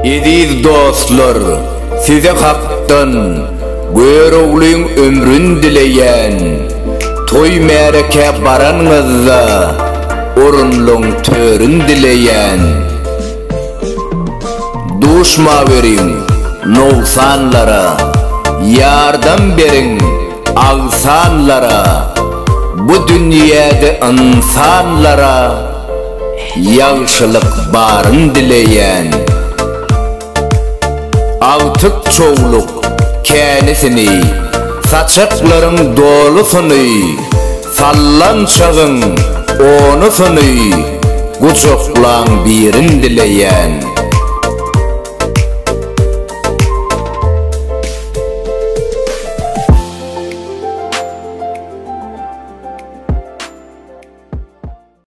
Ediz dostlar, size haktan görüğlüğün ömrün dileyen, toy mereke baranızda orunluğun törün dileyen. Duşma verin noksanlara, yardım verin ağsanlara, bu dünyada insanlara yaxşılık barın dileyen. Artık çoğuluk kendisini, saçakların dolusunu, sallan çağın onusunu, kucaklan birin dileyen.